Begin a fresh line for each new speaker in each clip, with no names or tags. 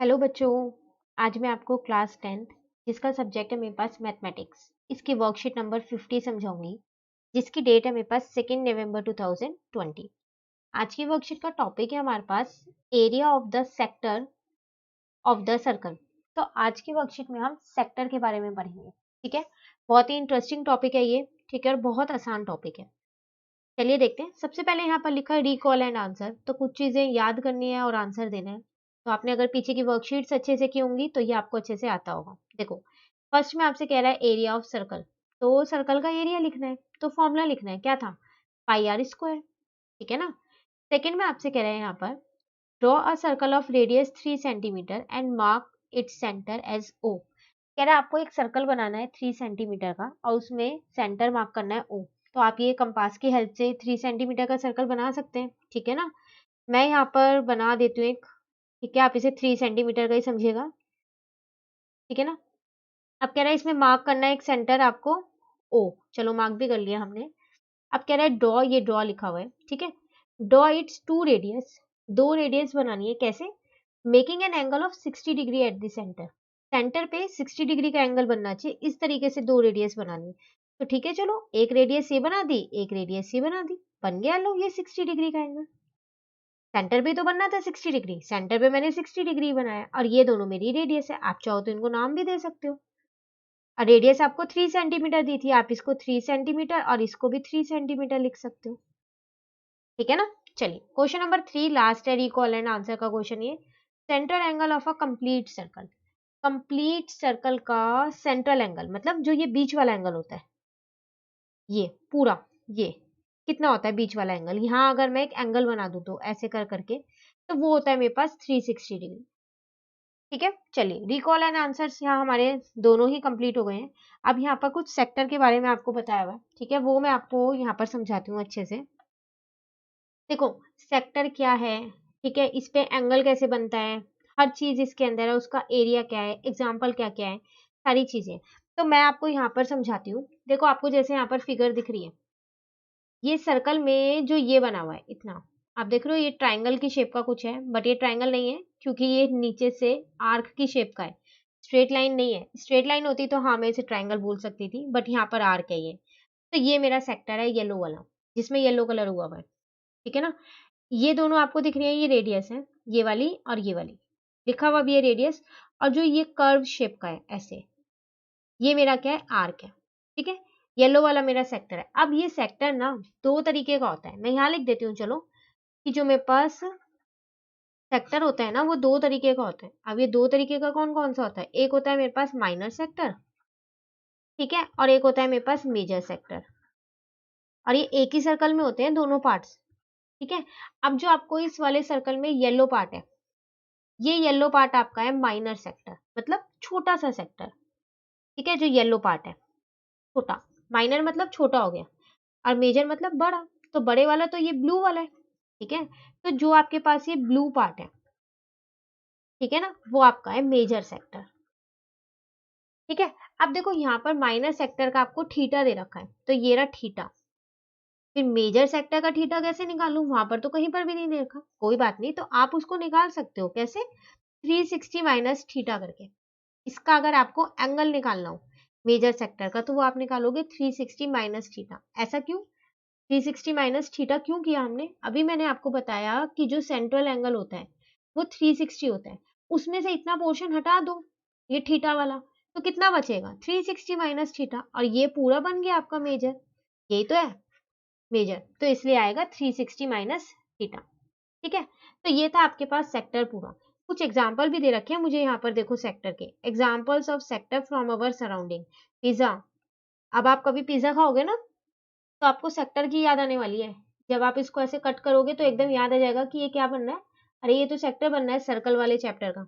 Hello बच्चों। आज मैं आपको क्लास 10th जिसका सब्जेक्ट है मेरे पास मैथमेटिक्स, इसकी वर्कशीट नंबर 50 समझाऊंगी, जिसकी डेट है मेरे पास 2 नवंबर 2020। आज की वर्कशीट का टॉपिक है हमारे पास area of the sector of the circle. तो आज की वर्कशीट में हम सेक्टर के बारे में पढ़ेंगे। ठीक है, बहुत ही इंटरेस्टिंग टॉपिक है ये। ठीक है, और बहुत आसान टॉपिक है। चलिए देखते हैं। सबसे पहले यहाँ पर लिखा है रिकॉल एंड आंसर, तो कुछ चीजें याद करनी है और आंसर देना है। तो आपने अगर पीछे की वर्कशीट्स अच्छे से की होंगी तो ये आपको अच्छे से आता होगा। देखो, फर्स्ट में आपसे कह रहा है एरिया ऑफ सर्कल, तो सर्कल का एरिया लिखना है, तो फॉर्मूला लिखना है, क्या था, पाई आर स्क्वायर। ठीक है ना। सेकेंड में आपसे कह रहा है यहाँ पर draw a circle of radius 3 centimetre and mark its centre as O. कह रहा है आपको एक सर्कल बनाना है 3 सेंटीमीटर का और उसमें सेंटर मार्क करना है ओ। तो आप ये कंपास की हेल्प से 3 सेंटीमीटर का सर्कल बना सकते हैं। ठीक है ना। मैं यहाँ पर बना देती हूँ एक। ठीक है, आप इसे 3 सेंटीमीटर का ही समझिएगा। ठीक है ना। अब कह रहा है इसमें मार्क करना है एक सेंटर आपको ओ। चलो मार्क भी कर लिया हमने। अब कह रहा है ड्रॉ, ये ड्रॉ लिखा हुआ है। ठीक है, ड्रॉ इट्स 2 रेडियस, 2 रेडियस बनानी है। कैसे, making an angle of 60 degree at the centre. Centre पे 60 डिग्री का एंगल बनना चाहिए, इस तरीके से 2 रेडियस बनानी है। तो ठीक है, चलो एक रेडियस ये बना दी, एक रेडियस ये बना दी, बन गया लो ये 60 डिग्री का एंगल। सेंटर पे तो बनना था 60 डिग्री, सेंटर पे मैंने 60 डिग्री बनाया और ये दोनों मेरी रेडियस है। आप चाहो तो इनको नाम भी दे सकते हो। और रेडियस आपको 3 सेंटीमीटर दी थी, आप इसको 3 सेंटीमीटर और इसको भी 3 सेंटीमीटर लिख सकते हो। ठीक है ना। चलिए क्वेश्चन नंबर 3 लास्ट है, रिकॉल एंड आंसर का क्वेश्चन ये। Central angle of a complete circle. Complete circle का सेंट्रल एंगल मतलब जो ये बीच वाला एंगल होता है, ये पूरा, ये कितना होता है बीच वाला एंगल। यहाँ अगर मैं एक एंगल बना दूं तो ऐसे कर करके, तो वो होता है मेरे पास 360 डिग्री। ठीक है, चलिए रिकॉल एंड आंसर्स यहाँ हमारे दोनों ही कंप्लीट हो गए हैं। अब यहाँ पर कुछ सेक्टर के बारे में आपको बताया हुआ है। ठीक है, वो मैं आपको यहाँ पर समझाती हूँ अच्छे से। देखो, सेक्टर क्या है, ठीक है, इस पे एंगल कैसे बनता है, हर चीज इसके अंदर है, उसका एरिया क्या है, एग्जाम्पल क्या क्या है, सारी चीजें तो मैं आपको यहाँ पर समझाती हूँ। देखो, आपको जैसे यहाँ पर फिगर दिख रही है, ये सर्कल में जो ये बना हुआ है इतना, आप देख रहे हो ये ट्राइंगल की शेप का कुछ है, बट ये ट्राइंगल नहीं है क्योंकि ये नीचे से आर्क की शेप का है, स्ट्रेट लाइन नहीं है। स्ट्रेट लाइन होती तो हाँ मैं इसे ट्राइंगल बोल सकती थी, बट यहाँ पर आर्क है ये। तो ये मेरा सेक्टर है येलो वाला, जिसमें येलो कलर हुआ हुआ है। ठीक है ना। ये दोनों आपको दिख रही है, ये रेडियस है, ये वाली और ये वाली, लिखा हुआ भी है रेडियस। और जो ये कर्व शेप का है ऐसे, ये मेरा क्या है, आर्क है। ठीक है, येलो वाला मेरा सेक्टर है। अब ये सेक्टर ना दो तरीके का होता है, मैं यहाँ लिख देती हूँ चलो, कि जो मेरे पास सेक्टर होता है ना वो दो तरीके का होता है। अब ये दो तरीके का कौन कौन सा होता है, एक होता है मेरे पास माइनर सेक्टर, ठीक है, और एक होता है मेरे पास मेजर सेक्टर। और ये एक ही सर्कल में होते हैं दोनों पार्ट्स। ठीक है, अब जो आपको इस वाले सर्कल में येलो पार्ट है, ये येलो पार्ट आपका है माइनर सेक्टर, मतलब छोटा सा सेक्टर। ठीक है, जो येलो पार्ट है छोटा, माइनर मतलब छोटा हो गया, और मेजर मतलब बड़ा, तो बड़े वाला तो ये ब्लू वाला है। ठीक है, तो जो आपके पास ये ब्लू पार्ट है, ठीक है ना, वो आपका है मेजर सेक्टर। ठीक है, अब देखो यहाँ पर माइनर सेक्टर का आपको थीटा दे रखा है, तो ये रहा थीटा। फिर मेजर सेक्टर का थीटा कैसे निकालूं, वहां पर तो कहीं पर भी नहीं दे रखा। कोई बात नहीं, तो आप उसको निकाल सकते हो कैसे, 360 माइनस थीटा करके। इसका अगर आपको एंगल निकालना हो मेजर सेक्टर का, तो वो आप निकालोगे 360 माइनस थीटा। ऐसा क्यों 360 माइनस थीटा क्यों किया हमने, अभी मैंने आपको बताया कि जो सेंट्रल एंगल होता है वो 360 होता है, उसमें से इतना पोर्शन हटा दो, ये थीटा वाला, तो कितना बचेगा 360 माइनस थीटा, और ये पूरा बन गया आपका मेजर। यही तो है मेजर, तो इसलिए आएगा 360 माइनस थीटा। ठीक है, तो ये था आपके पास सेक्टर पूरा। कुछ एग्जाम्पल भी दे रखे हैं मुझे यहाँ पर, देखो सेक्टर के examples of sector from our surrounding. Pizza, अब आप कभी पिज्जा खाओगे ना, तो आपको सेक्टर की याद आने वाली है। जब आप इसको ऐसे कट करोगे तो एकदम याद आ जाएगा कि ये क्या बनना है, अरे ये तो सेक्टर बनना है सर्कल वाले चैप्टर का।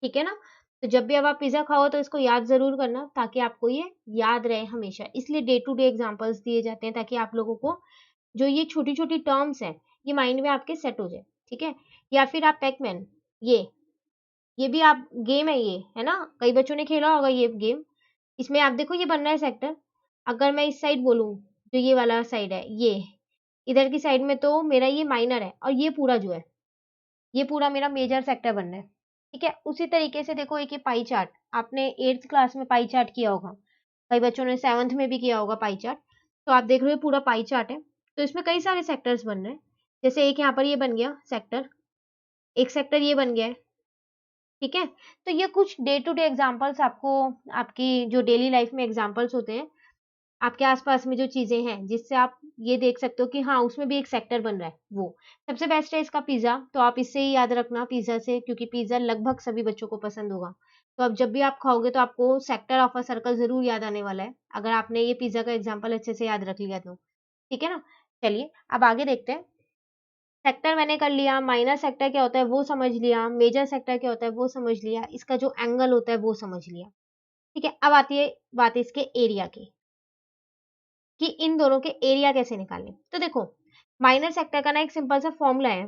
ठीक है ना। तो जब भी अब आप पिज्जा खाओ तो इसको याद जरूर करना, ताकि आपको ये याद रहे हमेशा। इसलिए डे टू डे एग्जाम्पल्स दिए जाते हैं, ताकि आप लोगों को जो ये छोटी छोटी टर्म्स हैं ये माइंड में आपके सेट हो जाए। ठीक है, या फिर आप पैकमैन, ये भी आप गेम है, ये है ना, कई बच्चों ने खेला होगा ये गेम। इसमें आप देखो ये बनना है सेक्टर। अगर मैं इस साइड बोलूं, जो ये वाला साइड है, ये इधर की साइड में तो मेरा ये माइनर है, और ये पूरा जो है ये पूरा मेरा मेजर सेक्टर बनना है। ठीक है। उसी तरीके से देखो एक ये पाई चार्ट, आपने 8th क्लास में पाई चार्ट किया होगा, कई बच्चों ने 7th में भी किया होगा पाई चार्ट। तो आप देख रहे हो पूरा पाई चार्ट है, तो इसमें कई सारे सेक्टर्स बन रहे हैं। जैसे एक यहाँ पर ये बन गया सेक्टर, एक सेक्टर ये बन गया है। ठीक है। तो ये कुछ डे टू डे एग्जांपल्स आपको, आपकी जो डेली लाइफ में एग्जांपल्स होते हैं, आपके आसपास में जो चीजें हैं, जिससे आप ये देख सकते हो कि हाँ उसमें भी एक सेक्टर बन रहा है। वो सबसे बेस्ट है इसका पिज्जा, तो आप इससे ही याद रखना पिज्जा से, क्योंकि पिज्जा लगभग सभी बच्चों को पसंद होगा। तो अब जब भी आप खाओगे तो आपको सेक्टर ऑफ अ सर्कल जरूर याद आने वाला है, अगर आपने ये पिज्जा का एग्जाम्पल अच्छे से याद रख लिया तो। ठीक है ना। चलिए अब आगे देखते हैं। सेक्टर मैंने कर लिया, माइनर सेक्टर क्या होता है वो समझ लिया, मेजर सेक्टर क्या होता है वो समझ लिया, इसका जो एंगल होता है वो समझ लिया। ठीक है। अब आती है बात इसके एरिया की, कि इन दोनों के एरिया कैसे निकालें। तो देखो माइनर सेक्टर का ना एक सिंपल सा फॉर्मूला है,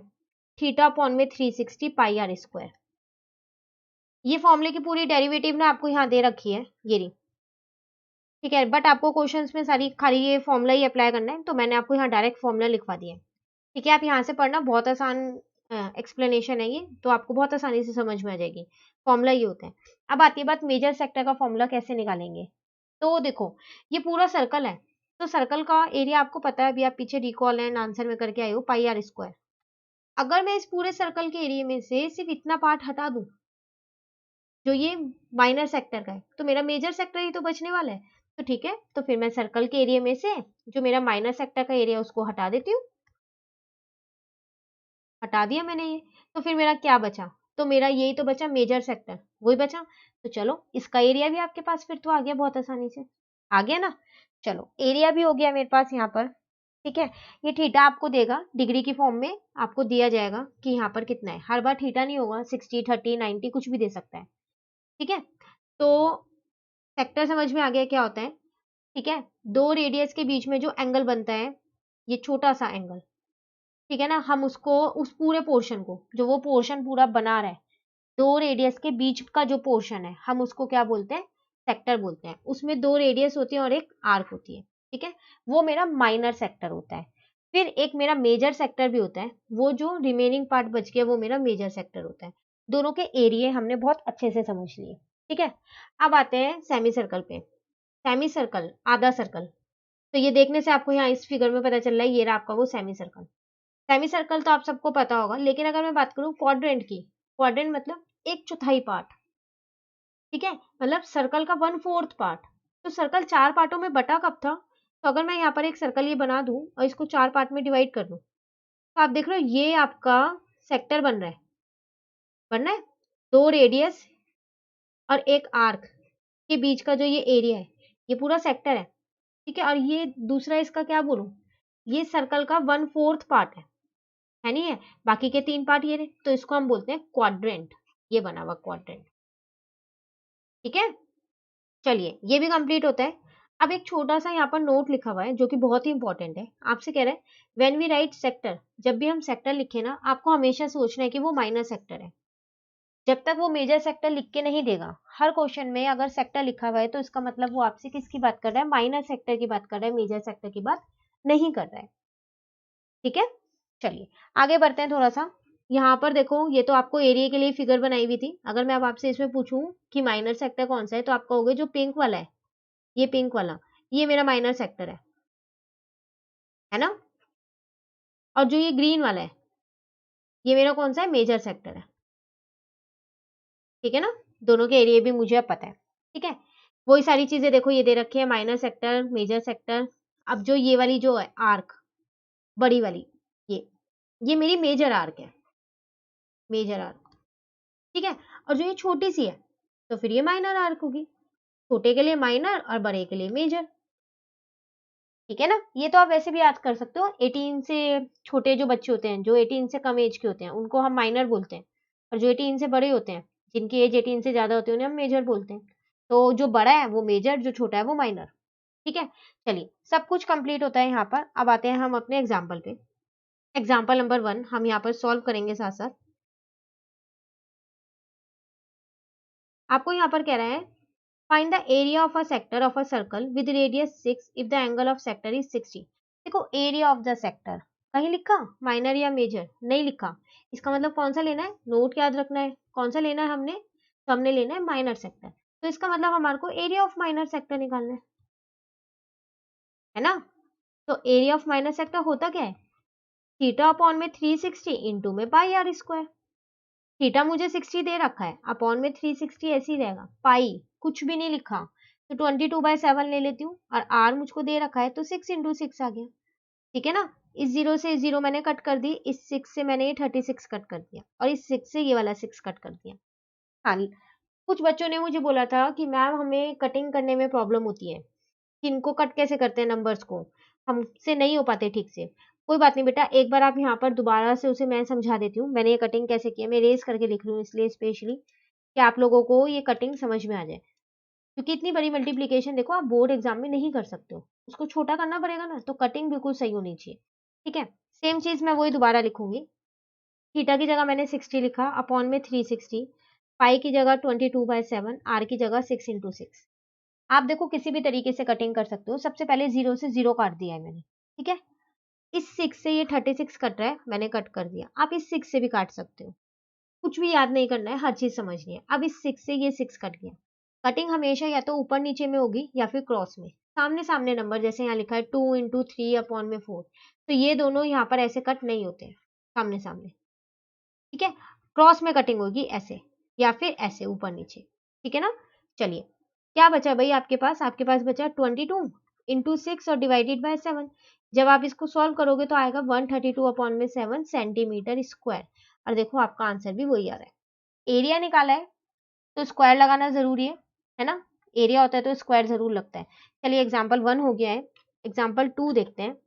थीटा अपॉन में 360 पाई आर स्क्वायर। ये फॉर्मूले की पूरी डेरिवेटिव ना आपको यहाँ दे रखी है, ये रही। ठीक है। बट आपको क्वेश्चंस में सारी खाली ये फॉर्मूला ही अप्लाई करना है, तो मैंने आपको यहाँ डायरेक्ट फॉर्मूला लिखवा दिया है। ठीक है। आप यहाँ से पढ़ना, बहुत आसान एक्सप्लेनेशन है ये, तो आपको बहुत आसानी से समझ में आ जाएगी। फॉर्मूला ये होता है। अब आती है बात मेजर सेक्टर का फॉर्मूला कैसे निकालेंगे। तो देखो ये पूरा सर्कल है, तो सर्कल का एरिया आपको पता है, अभी आप पीछे रिकॉल एंड आंसर में करके आए हो, पाई आर स्क्वायर। अगर मैं इस पूरे सर्कल के एरिया में से सिर्फ इतना पार्ट हटा दूं, जो ये माइनर सेक्टर का है, तो मेरा मेजर सेक्टर ही तो बचने वाला है। तो ठीक है, तो फिर मैं सर्कल के एरिया में से जो मेरा माइनर सेक्टर का एरिया उसको हटा देती हूँ। हटा दिया मैंने ये, तो फिर मेरा क्या बचा, तो मेरा यही तो बचा मेजर सेक्टर, वही बचा। तो चलो इसका एरिया भी आपके पास फिर तो आ गया बहुत आसानी से, आ गया ना। चलो एरिया भी हो गया मेरे पास यहाँ पर। ठीक है। ये थीटा आपको देगा डिग्री की फॉर्म में, आपको दिया जाएगा कि यहाँ पर कितना है। हर बार थीटा नहीं होगा, 60, 30, 90 कुछ भी दे सकता है। ठीक है। तो सेक्टर समझ में आ गया क्या होता है। ठीक है। दो रेडियस के बीच में जो एंगल बनता है, ये छोटा सा एंगल, ठीक है ना, हम उसको, उस पूरे पोर्शन को, जो वो पोर्शन पूरा बना रहा है, दो रेडियस के बीच का जो पोर्शन है, हम उसको क्या बोलते हैं, सेक्टर बोलते हैं। उसमें दो रेडियस होती है और एक आर्क होती है। ठीक है। वो मेरा माइनर सेक्टर होता है। फिर एक मेरा मेजर सेक्टर भी होता है, वो जो रिमेनिंग पार्ट बच गया वो मेरा मेजर सेक्टर होता है। दोनों के एरिया हमने बहुत अच्छे से समझ लिए। ठीक है। अब आते हैं सेमी सर्कल पे। सेमी सर्कल, आधा सर्कल। तो ये देखने से आपको यहाँ इस फिगर में पता चल रहा है, ये रहा आपका वो सेमी सर्कल। सेमी सर्कल तो आप सबको पता होगा, लेकिन अगर मैं बात करूं क्वाड्रेंट की, क्वाड्रेंट मतलब एक चौथाई पार्ट। ठीक है। मतलब सर्कल का 1/4 पार्ट। तो सर्कल चार पार्टों में बटा कब था, तो अगर मैं यहाँ पर एक सर्कल ये बना दूं और इसको चार पार्ट में डिवाइड कर दूं, तो आप देख रहे हो ये आपका सेक्टर बन रहा है, बन रहा है। दो रेडियस और एक आर्क के बीच का जो ये एरिया है, ये पूरा सेक्टर है। ठीक है। और ये दूसरा इसका क्या बोलूं, ये सर्कल का 1/4 पार्ट है नहीं है, बाकी के तीन पार्ट ये रहे, तो इसको हम बोलते हैं क्वाड्रेंट। ये बना हुआ क्वाड्रेंट। ठीक है। चलिए ये भी कंप्लीट होता है। अब एक छोटा सा यहाँ पर नोट लिखा हुआ है जो कि बहुत ही इंपॉर्टेंट है, आपसे कह रहे हैं व्हेन वी राइट सेक्टर, जब भी हम सेक्टर लिखे ना, आपको हमेशा सोचना है कि वो माइनर सेक्टर है। जब तक वो मेजर सेक्टर लिख के नहीं देगा, हर क्वेश्चन में अगर सेक्टर लिखा हुआ है तो इसका मतलब वो आपसे किसकी बात कर रहा है, माइनर सेक्टर की बात कर रहा है, मेजर सेक्टर की बात नहीं कर रहा है। ठीक है। चलिए आगे बढ़ते हैं थोड़ा सा। यहाँ पर देखो ये तो आपको एरिया के लिए फिगर बनाई हुई थी। अगर मैं अब आपसे इसमें पूछूं कि माइनर सेक्टर कौन सा है, तो आप कहोगे जो पिंक वाला है, ये पिंक वाला, ये मेरा माइनर सेक्टर है ना। और जो ये ग्रीन वाला है, ये मेरा कौन सा है, मेजर सेक्टर है। ठीक है ना। दोनों के एरिया भी मुझे अब पता है। ठीक है। वही सारी चीजें देखो ये दे रखी है, माइनर सेक्टर, मेजर सेक्टर। अब जो ये वाली जो है आर्क, बड़ी वाली, ये मेरी मेजर आर्क है, मेजर आर्क। ठीक है। और जो ये छोटी सी है, तो फिर ये माइनर आर्क होगी। छोटे के लिए माइनर और बड़े के लिए मेजर। ठीक है ना। ये तो आप वैसे भी याद कर सकते हो, 18 से छोटे जो बच्चे होते हैं, जो 18 से कम एज के होते हैं, उनको हम माइनर बोलते हैं। और जो 18 से बड़े होते हैं, जिनकी एज 18 से ज्यादा होती है, उन्हें हम मेजर बोलते हैं। तो जो बड़ा है वो मेजर, जो छोटा है वो माइनर। ठीक है। चलिए सब कुछ कंप्लीट होता है यहाँ पर। अब आते हैं हम अपने एग्जाम्पल पे। एग्जाम्पल नंबर 1 हम यहाँ पर सॉल्व करेंगे साथ साथ। आपको यहाँ पर कह रहा है find the area of a sector of a circle with radius 6 if the angle of sector is 60। देखो एरिया ऑफ द सेक्टर कहीं लिखा, माइनर या मेजर नहीं लिखा, इसका मतलब कौन सा लेना है, नोट याद रखना है, कौन सा लेना है हमने, तो हमने लेना है माइनर सेक्टर। तो इसका मतलब हमारे को एरिया ऑफ माइनर सेक्टर निकालना है ना। तो एरिया ऑफ माइनर सेक्टर होता क्या है, थीटा अपॉन में 360 इंटू में पाई आर स्क्वायर। थीटा मुझे 60 दे रखा है, अपॉन में 360 ऐसे ही रहेगा, पाई कुछ भी नहीं लिखा, तो 22/7 ले लेती हूँ, और आर मुझको दे रखा है तो 6 इंटू 6 आ गया। ठीक है ना, इस जीरो से इस जीरो मैंने कट कर दी, इस 6 से मैंने ये 36 कट कर दिया, और इस 6 से ये वाला 6 कट कर दिया। हाँ, कुछ बच्चों ने मुझे बोला था कि मैम हमें कटिंग करने में प्रॉब्लम होती है कि इनको कट कैसे करते हैं, नंबर्स को हमसे नहीं हो पाते ठीक से। कोई बात नहीं बेटा, एक बार आप यहाँ पर दोबारा से उसे मैं समझा देती हूँ, मैंने ये कटिंग कैसे की है, मैं रेस करके लिख रही हूँ इसलिए स्पेशली कि आप लोगों को ये कटिंग समझ में आ जाए, क्योंकि इतनी बड़ी मल्टीप्लीकेशन देखो आप बोर्ड एग्जाम में नहीं कर सकते हो, उसको छोटा करना पड़ेगा ना, तो कटिंग बिल्कुल सही होनी चाहिए। ठीक है, सेम चीज मैं वही दोबारा लिखूंगी, थीटा की जगह मैंने 60 लिखा, अपॉन में 360, पाई की जगह 22/7, आर की जगह 6 इंटू 6। आप देखो किसी भी तरीके से कटिंग कर सकते हो, सबसे पहले जीरो से जीरो काट दिया है मैंने। ठीक है, इस 6 से ये 36 कट रहा है, मैंने कट कर दिया, आप इस 6 से भी काट सकते हो, कुछ भी याद नहीं करना है, हर चीज समझनी है। अब इस 6 से ये 6 कट गया, कटिंग हमेशा या तो ऊपर नीचे में होगी या फिर क्रॉस में, सामने सामने नंबर, जैसे यहाँ लिखा है 2 इंटू 3 अपॉन में 4, तो ये दोनों यहाँ पर ऐसे कट नहीं होते हैं, सामने सामने। ठीक है, क्रॉस में कटिंग होगी ऐसे या फिर ऐसे ऊपर नीचे। ठीक है ना, चलिए क्या बचा भाई आपके पास, आपके पास बचा 22 इंटू 6 और डिवाइडेड बाय 7। जब आप इसको सॉल्व करोगे तो आएगा 132 अपॉन में 7 सेंटीमीटर स्क्वायर, और देखो आपका आंसर भी वही आ रहा है। एरिया निकाला है तो स्क्वायर लगाना जरूरी है ना, एरिया होता है तो स्क्वायर जरूर लगता है। चलिए एग्जाम्पल 1 हो गया है, एग्जाम्पल 2 देखते हैं।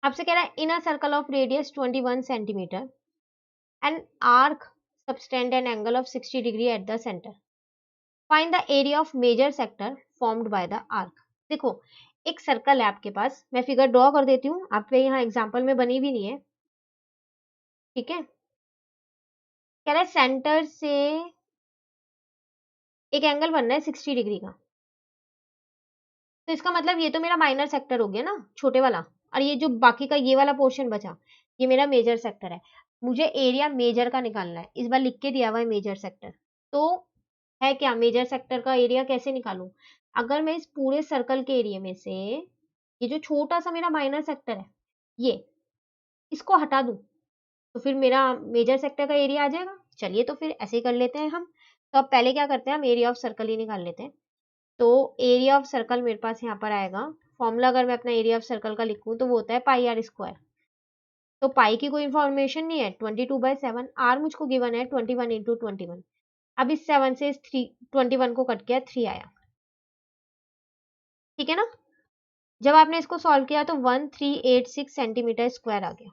आपसे कह रहा है in a circle of radius 21 centimetre an arc subtend an angle of 60 degree at the center. Find the area of major sector formed by the arc. देखो एक सर्कल है आपके पास, मैं फिगर ड्रॉ कर देती हूँ, आपके यहाँ एग्जाम्पल में बनी भी नहीं है। ठीक है, कह रहा है सेंटर से एक एंगल बनना है 60 डिग्री का, तो इसका मतलब ये तो मेरा माइनर सेक्टर हो गया ना, छोटे वाला, और ये जो बाकी का ये वाला पोर्शन बचा ये मेरा मेजर सेक्टर है। मुझे एरिया मेजर का निकालना है, इस बार लिख के दिया हुआ है मेजर सेक्टर, तो है क्या मेजर सेक्टर का एरिया कैसे निकालूं, अगर मैं इस पूरे सर्कल के एरिया में से ये जो छोटा सा मेरा माइनर सेक्टर है ये इसको हटा दूं तो फिर मेरा मेजर सेक्टर का एरिया आ जाएगा। चलिए तो फिर ऐसे ही कर लेते हैं हम, तो अब पहले क्या करते हैं, हम एरिया ऑफ सर्कल ही निकाल लेते हैं। तो एरिया ऑफ सर्कल मेरे पास यहाँ पर आएगा, फॉर्मूला अगर मैं अपना एरिया ऑफ सर्कल का लिखूं तो वो होता है पाई आर स्क्वायर। तो पाई की कोई इंफॉर्मेशन नहीं है, 22/7, आर मुझको गिवन है 21 इंटू 21। अब इस 7 से इस 21 को कट किया, 3 आया। ठीक है ना, जब आपने इसको सॉल्व किया तो 1386 सेंटीमीटर स्क्वायर आ गया,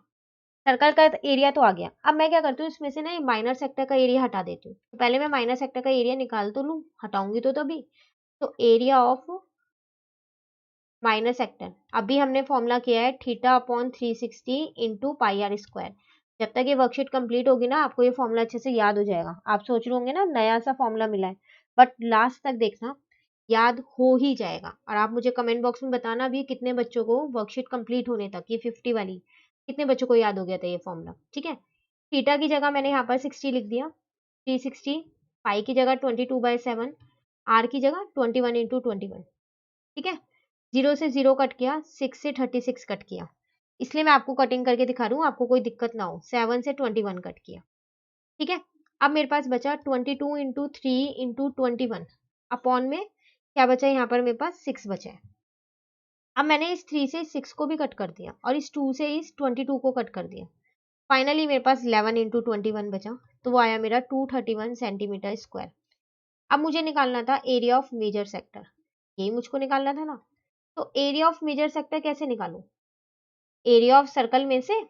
सर्कल का एरिया तो आ गया। अब मैं क्या करती हूँ, इसमें से ना माइनर सेक्टर का एरिया हटा देती हूँ, तो पहले मैं माइनर सेक्टर का एरिया निकाल तो लूँ, हटाऊंगी तो तभी। तो एरिया ऑफ माइनर सेक्टर, अभी हमने फॉर्मूला किया है theta upon 360 into pi r square. जब तक ये वर्कशीट कंप्लीट होगी ना आपको ये फॉर्मूला अच्छे से याद हो जाएगा। आप सोच रहे होंगे ना नया सा फॉर्मूला मिला है, बट लास्ट तक देखना याद हो ही जाएगा। और आप मुझे कमेंट बॉक्स में बताना भी कितने बच्चों को वर्कशीट कंप्लीट होने तक, ये 50 वाली, कितने बच्चों को याद हो गया था ये फॉर्मूला। ठीक है, थीटा की जगह मैंने यहाँ पर 60 लिख दिया, 360, पाई की जगह 22/7, आर की जगह 21 इंटू 21। ठीक है, जीरो से जीरो कट किया, 6 से 36 कट किया, इसलिए मैं आपको कटिंग करके दिखा रही हूँ, आपको कोई दिक्कत ना हो। 7 से 21 कट किया। ठीक है, अब मेरे पास बचा 22 इंटू 3 इंटू 21 अपॉन में क्या बचा, यहाँ पर मेरे पास 6 बचा है। अब मैंने इस 3 से 6 को भी कट कर दिया और इस 2 से इस 22 को कट कर दिया। फाइनली मेरे पास 11 इंटू 21 बचा, तो वो आया मेरा 231 सेंटीमीटर स्क्वायर। अब मुझे निकालना था एरिया ऑफ मेजर सेक्टर, यही मुझको निकालना था ना। तो एरिया ऑफ मेजर सेक्टर कैसे निकालूं, एरिया ऑफ सर्कल में से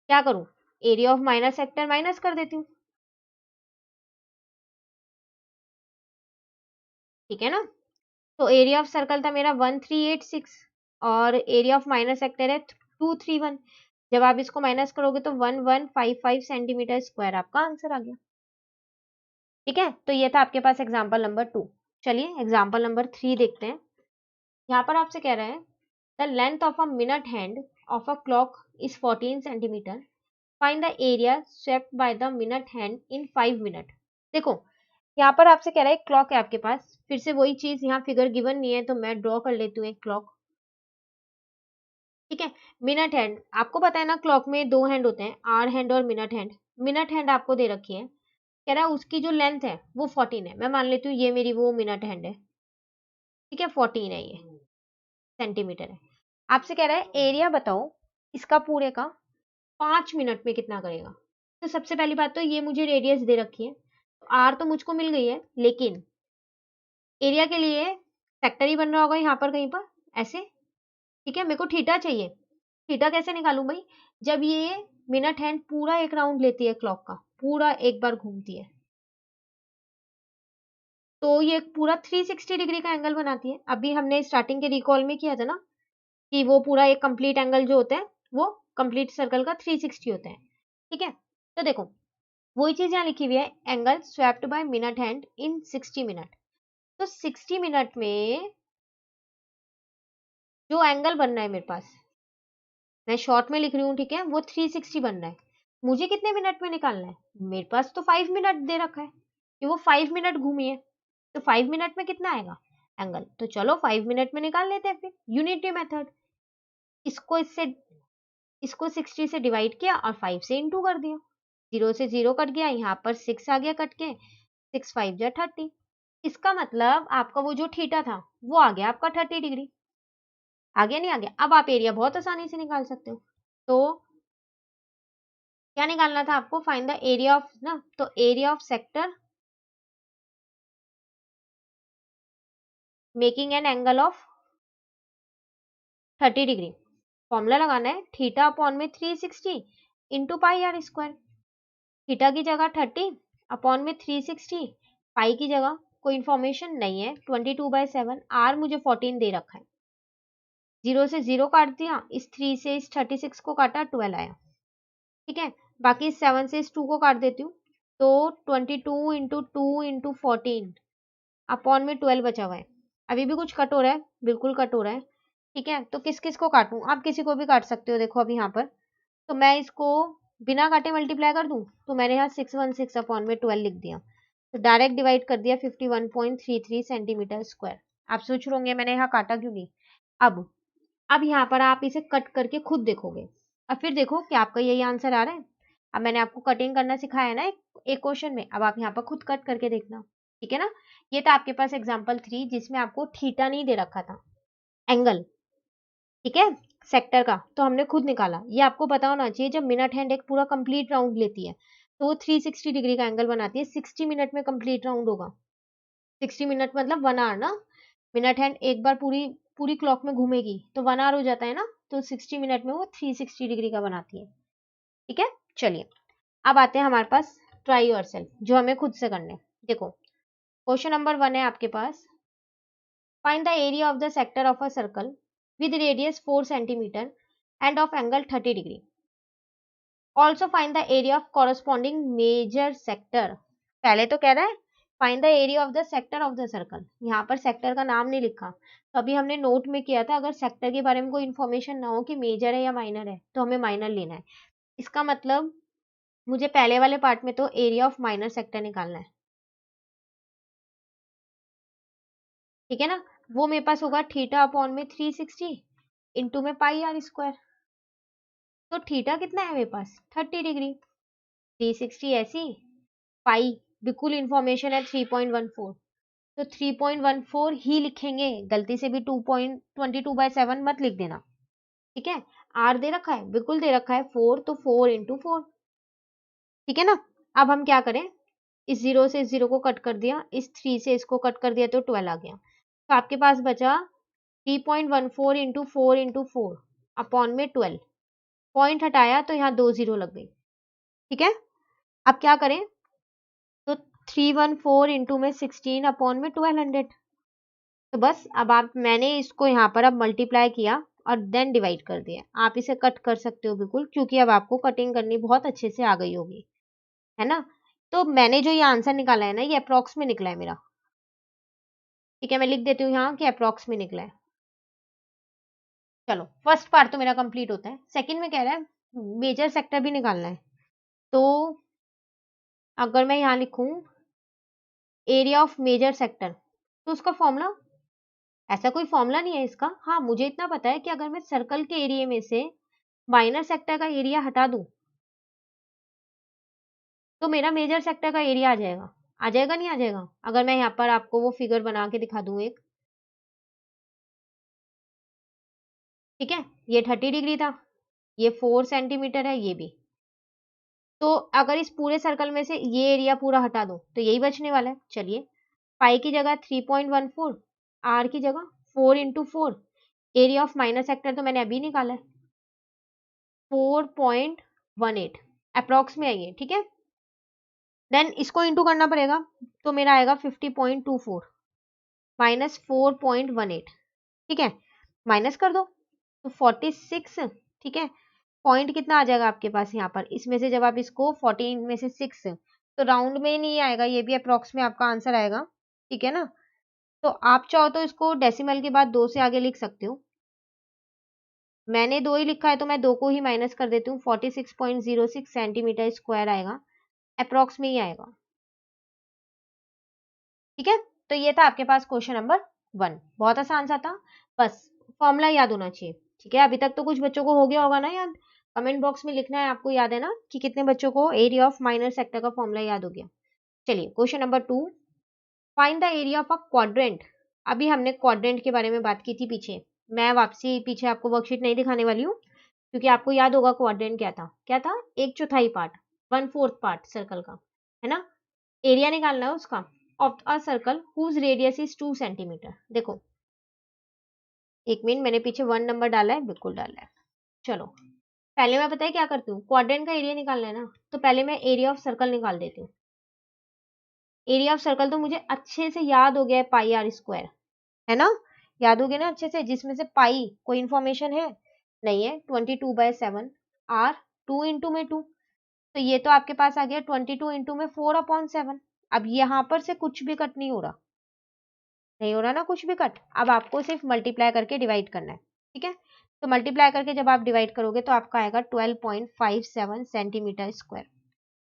क्या करूं, area of minor sector minus कर देती हूँ। ठीक है ना, तो एरिया ऑफ सर्कल था मेरा 1386 और एरिया ऑफ माइनर सेक्टर है 231। जब आप इसको माइनस करोगे तो 1155 सेंटीमीटर स्क्वायर आपका आंसर आ गया। ठीक है, तो ये था आपके पास एग्जाम्पल नंबर 2। चलिए एग्जाम्पल नंबर 3 देखते हैं। यहाँ पर आपसे कह रहे हैं the length of a minute hand of a clock is 14 centimetre, find the area swept by the minute hand in 5 minute. देखो यहाँ पर आपसे कह रहा है क्लॉक है आपके पास, फिर से वही चीज, यहाँ फिगर गिवन नहीं है तो मैं ड्रॉ कर लेती हूँ एक क्लॉक। ठीक है, मिनट हैंड आपको पता है ना, क्लॉक में 2 हैंड होते हैं, आवर हैंड और मिनट हैंड। मिनट हैंड आपको दे रखी है, कह रहा है उसकी जो लेंथ है वो 14 है। मैं मान लेती हूँ ये मेरी वो मिनट हैंड है। ठीक है, 14 है, ये सेंटीमीटर है। आपसे कह रहा है एरिया बताओ इसका पूरे का 5 मिनट में कितना करेगा। तो सबसे पहली बात तो ये मुझे रेडियस दे रखी है, तो आर तो मुझको मिल गई है, लेकिन एरिया के लिए सेक्टर ही बन रहा होगा यहाँ पर कहीं पर ऐसे। ठीक है, मेरे को थीटा चाहिए। थीटा कैसे निकालूं भाई, जब ये मिनट हैंड पूरा एक राउंड लेती है क्लॉक का, पूरा एक बार घूमती है, तो ये पूरा 360 डिग्री का एंगल बनाती है। अभी हमने स्टार्टिंग के रिकॉल में किया था ना कि वो पूरा एक कंप्लीट एंगल जो होता है वो कंप्लीट सर्कल का 360 होता है। ठीक है, तो देखो वही चीज यहाँ लिखी हुई है, angle swept by minute hand in 60 minute. तो 60 मिनट में जो एंगल बनना है मेरे पास, मैं शॉर्ट में लिख रही हूँ, ठीक है, वो 360 बनना है। मुझे कितने मिनट में निकालना है, मेरे पास तो 5 मिनट दे रखा है कि वो 5 मिनट घूमी है, तो 5 मिनट में कितना आएगा एंगल। तो चलो 5 मिनट में निकाल लेते हैं, फिर यूनिटी मेथड। इसको इससे इसको 60 से डिवाइड किया और 5 से इंटू कर दिया, 0 से 0 कट गया, यहाँ पर 6 आ गया कट के, 6 5 जा 30। इसका मतलब आपका वो जो थीटा था वो आ गया आपका 30 डिग्री। आ गया नहीं आ गया, अब आप एरिया बहुत आसानी से निकाल सकते हो। तो क्या निकालना था आपको, फाइंड द एरिया ऑफ ना, तो area of sector making an angle of 30 degree. Formula लगाना है थीटा अपॉन में 360 into pi r square. Theta की जगह 30 अपॉन में 360, पाई की जगह कोई इंफॉर्मेशन नहीं है, 22/7, आर मुझे 14 दे रखा है। 0 से 0 काट दिया, इस 3 से इस 36 को काटा, 12 आया। ठीक है, बाकी 7 से इस 2 को काट देती हूँ, तो 22 इंटू 2 इंटू 14 अपॉन में 12 बचा हुआ है। अभी भी कुछ कट हो रहा है, बिल्कुल कट हो रहा है। ठीक है, तो किस किस को काटूं, आप किसी को भी काट सकते हो। देखो अभी यहाँ पर तो मैं इसको बिना काटे मल्टीप्लाई कर दूं, तो मैंने यहाँ 616 अपॉन में 12 लिख दिया, तो डायरेक्ट डिवाइड कर दिया 51.33 सेंटीमीटर स्क्वायर। आप सोच रहे होंगे मैंने यहाँ काटा क्यों नहीं। अब यहाँ पर आप इसे कट करके खुद देखोगे और फिर देखो कि आपका यही आंसर आ रहा है। अब मैंने आपको कटिंग करना सिखाया है ना एक क्वेश्चन में, अब आप यहाँ पर खुद कट करके देखना। ठीक है ना, ये था आपके पास एग्जाम्पल 3 जिसमें आपको थीटा नहीं दे रखा था, एंगल। ठीक है, सेक्टर का तो हमने खुद निकाला। ये आपको पता होना चाहिए, जब मिनट हैंड एक पूरा कंप्लीट राउंड लेती है तो वो 360 डिग्री का एंगल बनाती है। 60 मिनट में कंप्लीट राउंड होगा, 60 मिनट मतलब 1 आवर ना। मिनट हैंड एक बार पूरी पूरी क्लॉक में घूमेगी तो 1 आवर हो जाता है ना, तो 60 मिनट में वो 360 डिग्री का बनाती है। ठीक है, चलिए अब आते हैं हमारे पास ट्राई योरसेल्फ, जो हमें खुद से करने। देखो क्वेश्चन नंबर 1 है आपके पास, find the area of the sector of a circle with radius 4 centimeter and of angle 30 degree. Also find the area of corresponding major sector. पहले तो कह रहा है find the area of the sector of the circle. यहाँ पर sector का नाम नहीं लिखा, तो अभी हमने नोट में किया था अगर सेक्टर के बारे में कोई इन्फॉर्मेशन ना हो कि मेजर है या माइनर है तो हमें माइनर लेना है। इसका मतलब मुझे पहले वाले पार्ट में तो एरिया ऑफ माइनर सेक्टर निकालना है। ठीक है ना, वो मेरे पास होगा थीटा अपॉन में 360 इंटू में पाई आर स्क्वायर। तो थीटा कितना है मेरे पास 30 डिग्री, 360 ऐसी, पाई बिल्कुल इंफॉर्मेशन है 3.14, तो 3.14 ही लिखेंगे, गलती से भी 2.22/7 मत लिख देना। ठीक है, आर दे रखा है, बिल्कुल दे रखा है 4, तो 4 इंटू 4। ठीक है ना, अब हम क्या करें, इस 0 से इस 0 को कट कर दिया, इस 3 से इसको कट कर दिया, तो 12 आ गया। तो आपके पास बचा 3.14 इंटू 4 इंटू 4 अपॉन में 12, पॉइंट हटाया तो यहाँ 2 0 लग गई। ठीक है, अब क्या करें, तो 314 इंटू में 16 अपॉन में 1200। तो बस अब आप, मैंने इसको यहाँ पर अब मल्टीप्लाई किया और देन डिवाइड कर दिया। आप इसे कट कर सकते हो बिल्कुल, क्योंकि अब आपको कटिंग करनी बहुत अच्छे से आ गई होगी, है ना। तो मैंने जो ये आंसर निकाला है ना, ये अप्रॉक्स में निकला है मेरा। ठीक है, मैं लिख देती हूँ यहाँ कि अप्रॉक्स में निकला है। चलो फर्स्ट पार्ट तो मेरा कंप्लीट होता है। सेकंड में कह रहा है मेजर सेक्टर भी निकालना है। तो अगर मैं यहाँ लिखूं एरिया ऑफ मेजर सेक्टर, तो उसका फॉर्मूला, ऐसा कोई फॉर्मूला नहीं है इसका। हाँ, मुझे इतना पता है कि अगर मैं सर्कल के एरिया में से माइनर सेक्टर का एरिया हटा दूं तो मेरा मेजर सेक्टर का एरिया आ जाएगा। आ जाएगा नहीं आ जाएगा? अगर मैं यहाँ पर आपको वो फिगर बना के दिखा दूं एक, ठीक है, ये 30 डिग्री था, ये 4 सेंटीमीटर है, ये भी। तो अगर इस पूरे सर्कल में से ये एरिया पूरा हटा दो तो यही बचने वाला है। चलिए, पाई की जगह 3.14, आर की जगह 4 × 4, एरिया ऑफ माइनर सेक्टर तो मैंने अभी निकाला है 4.18 अप्रॉक्स में आई है, ठीक है। देन इसको इंटू करना पड़ेगा, तो मेरा आएगा 50.24 माइनस 4.18, ठीक है, माइनस कर दो तो 46, ठीक है। पॉइंट कितना आ जाएगा आपके पास यहाँ पर, इसमें से जब आप इसको 14 में से 6, तो राउंड में नहीं आएगा, ये भी अप्रॉक्स में आपका आंसर आएगा, ठीक है ना। तो आप चाहो तो इसको डेसिमल के बाद 2 से आगे लिख सकते हो। मैंने 2 ही लिखा है तो मैं 2 को ही माइनस कर देती हूँ, 46.06 सेंटीमीटर स्क्वायर आएगा, अप्रॉक्स में ही आएगा, ठीक है। तो ये था आपके पास क्वेश्चन नंबर 1, बहुत आसान सा था, बस फॉर्मूला याद होना चाहिए, ठीक है। अभी तक तो कुछ बच्चों को हो गया होगा ना याद, कमेंट बॉक्स में लिखना है आपको, याद है ना कि कितने बच्चों को एरिया ऑफ माइनर सेक्टर का फॉर्मूला याद हो गया। चलिए, question number 2, find the area of a quadrant. अभी हमने क्वाड्रेंट के बारे में बात की थी पीछे, मैं वापसी पीछे आपको वर्कशीट नहीं दिखाने वाली हूँ, क्योंकि आपको याद होगा क्वाड्रेंट क्या था, क्या था, 1/4 पार्ट, 1/4 पार्ट सर्कल का, है ना। एरिया निकालना है उसका, of a circle whose radius is 2 centimetre. देखो, एक मिनट, मैंने पीछे 1 नंबर डाला है, बिल्कुल डाला है। चलो, पहले मैं पता है क्या करती हूँ, क्वाड्रेंट का एरिया निकालना है ना, तो पहले मैं एरिया ऑफ सर्कल निकाल देती हूँ। एरिया ऑफ सर्कल तो मुझे अच्छे से याद हो गया है, पाई आर स्क्वायर, है ना, याद हो गया ना अच्छे से, जिसमें से पाई कोई इंफॉर्मेशन है नहीं है, 22/7, आर 2 इंटू में 2, तो ये तो आपके पास आ गया 22 इंटू में 4/7। अब यहाँ पर से कुछ भी कट नहीं हो रहा, नहीं हो रहा ना कुछ भी कट, अब आपको सिर्फ मल्टीप्लाई करके डिवाइड करना है, ठीक है। तो मल्टीप्लाई करके जब आप डिवाइड करोगे तो आपका आएगा 12.57 सेंटीमीटर स्क्वायर।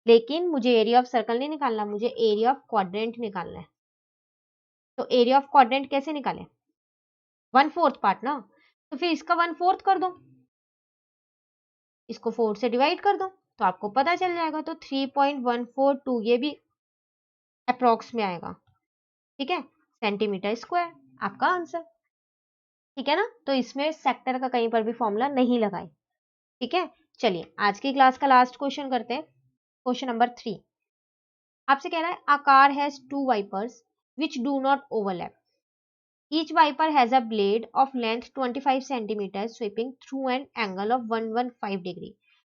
लेकिन मुझे एरिया ऑफ सर्कल नहीं निकालना, मुझे एरिया ऑफ क्वाड्रेंट निकालना है। तो एरिया ऑफ क्वाड्रेंट कैसे निकालें, 1/4 पार्ट ना, तो फिर इसका 1/4 कर दो, इसको 4 से डिवाइड कर दो, तो आपको पता चल जाएगा। तो 3.142 ये भी अप्रॉक्स में आएगा, ठीक है, सेंटीमीटर स्क्वायर, आपका आंसर, ठीक है ना। तो इसमें सेक्टर का कहीं पर भी फॉर्मूला नहीं लगाए, ठीक है। चलिए, आज की क्लास का लास्ट क्वेश्चन करते हैं, क्वेश्चन नंबर 3। आपसे कह रहा है a car has 2 wipers which do not overlap. Each wiper has a blade of length 25 centimeters sweeping through an angle of 115 degree.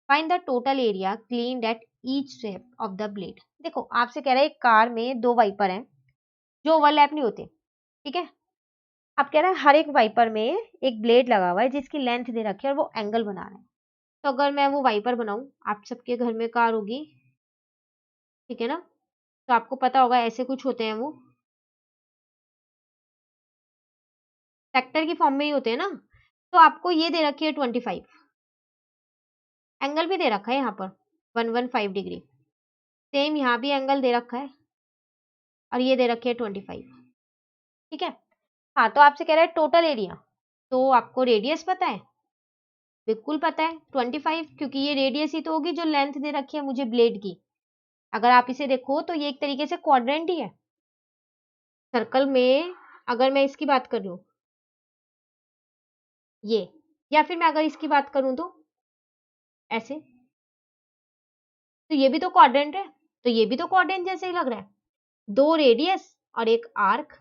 Find the total area cleaned at each sweep of the blade. देखो, आपसे कह रहा है एक car में 2 wiper हैं जो overlap नहीं होते, ठीक है। आप कह रहा है हर एक वाइपर में एक ब्लेड लगा हुआ है जिसकी लेंथ दे रखी है और वो एंगल बना रहा है। तो अगर मैं वो वाइपर बनाऊं, आप सबके घर में कार होगी, ठीक है ना, तो आपको पता होगा ऐसे कुछ होते हैं, वो सेक्टर की फॉर्म में ही होते हैं ना। तो आपको ये दे रखी है 25, एंगल भी दे रखा है यहाँ पर 115 डिग्री, सेम यहाँ भी एंगल दे रखा है और ये दे रखी है 25, ठीक है। हाँ, तो आपसे कह रहा है टोटल एरिया, तो आपको रेडियस पता है, बिल्कुल पता है 25, क्योंकि ये रेडियस ही तो होगी जो लेंथ दे रखी है मुझे ब्लेड की। अगर आप इसे देखो तो ये एक तरीके से क्वाड्रेंट ही है सर्कल में। अगर मैं इसकी बात कर रही हूँ ये, या फिर मैं अगर इसकी बात करूं तो ऐसे, तो ये भी तो क्वाड्रेंट है, तो ये भी तो क्वाड्रेंट जैसे ही लग रहा है, 2 रेडियस और एक आर्क।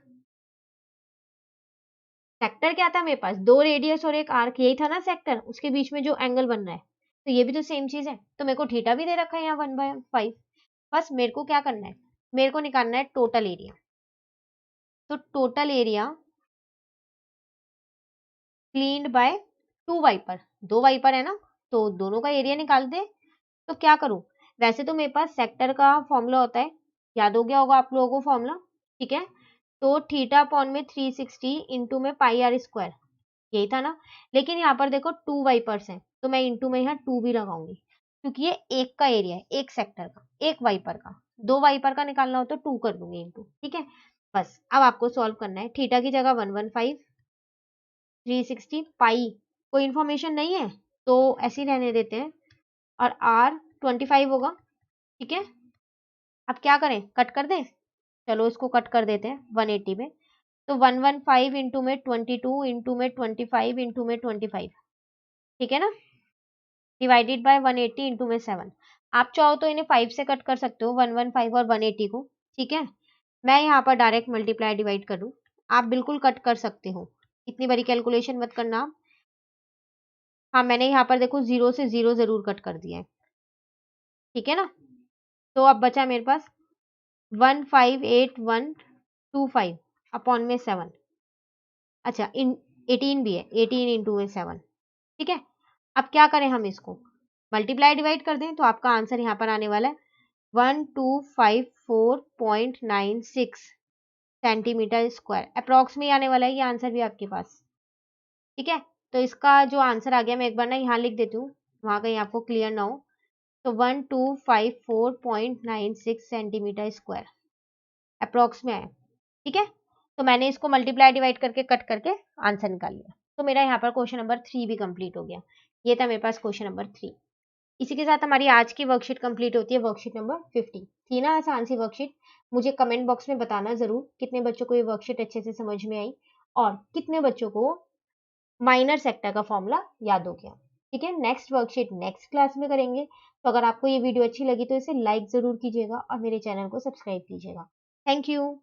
सेक्टर क्या था मेरे पास, 2 रेडियस और एक आर्क, यही था ना सेक्टर, उसके बीच में जो एंगल बन रहा है, तो ये भी तो सेम चीज है। तो मेरे को थीटा भी दे रखा है यहाँ 1/5, बस मेरे को क्या करना है, मेरे को निकालना है टोटल एरिया। तो total area cleaned by 2 wiper, 2 wiper है ना, तो दोनों का एरिया निकाल दे। तो क्या करूं, वैसे तो मेरे पास सेक्टर का फॉर्मूला होता है, याद हो गया होगा आप लोगों को फॉर्मूला, ठीक है। तो थीटा अपॉन में 360 इंटू में पाई आर स्क्वायर, यही था ना। लेकिन यहाँ पर देखो 2 वाइपर्स हैं, तो मैं इंटू में यहाँ 2 भी लगाऊंगी, क्योंकि ये एक का एरिया है, एक सेक्टर का, एक वाइपर का। 2 वाइपर का निकालना हो तो 2 कर दूंगी इनटू, ठीक है। बस अब आपको सॉल्व करना है। थीटा की जगह 115, 360 पाई, कोई इंफॉर्मेशन नहीं है तो ऐसे ही रहने देते हैं, और आर 25 होगा, ठीक है। अब क्या करें, कट कर दें? चलो इसको कट कर देते हैं 180 में। तो 115 इंटू में 22 इंटू में 25 इंटू में 25, ठीक है ना, डिवाइडेड बाय 180 इंटू में 7। आप चाहो तो इन्हें 5 से कट कर सकते हो, 115 और 180 को, ठीक है। मैं यहाँ पर डायरेक्ट मल्टीप्लाई डिवाइड करूँ, आप बिल्कुल कट कर सकते हो, इतनी बड़ी कैलकुलेशन मत करना आप। हाँ, मैंने यहाँ पर देखो 0 से 0 जरूर कट कर दिया है, ठीक है ना। तो अब बचा मेरे पास 158,125 अपॉन में 7। अच्छा, इन 18 भी है, 18 इंटू में 7, ठीक है। अब क्या करें, हम इसको मल्टीप्लाई डिवाइड कर दें तो आपका आंसर यहाँ पर आने वाला है 1254.96 सेंटीमीटर स्क्वायर अप्रॉक्स में आने वाला है ये आंसर भी आपके पास, ठीक है। तो इसका जो आंसर आ गया, मैं एक बार ना यहाँ लिख देती हूँ, वहाँ कहीं आपको क्लियर ना हो। तो 1254.96 सेंटीमीटर स्क्वायर अप्रॉक्स में है, ठीक है। तो मैंने इसको मल्टीप्लाई डिवाइड करके कट करके आंसर निकाल लिया। तो मेरा यहाँ पर क्वेश्चन नंबर 3 भी कंप्लीट हो गया। ये था मेरे पास क्वेश्चन नंबर 3। इसी के साथ हमारी आज की वर्कशीट कंप्लीट होती है, वर्कशीट नंबर 50। थी ना आसान सी वर्कशीट? मुझे कमेंट बॉक्स में बताना जरूर कितने बच्चों को ये वर्कशीट अच्छे से समझ में आई, और कितने बच्चों को माइनर सेक्टर का फॉर्मूला याद हो गया, ठीक है। नेक्स्ट वर्कशीट नेक्स्ट क्लास में करेंगे। तो अगर आपको ये वीडियो अच्छी लगी तो इसे लाइक जरूर कीजिएगा और मेरे चैनल को सब्सक्राइब कीजिएगा। Thank you.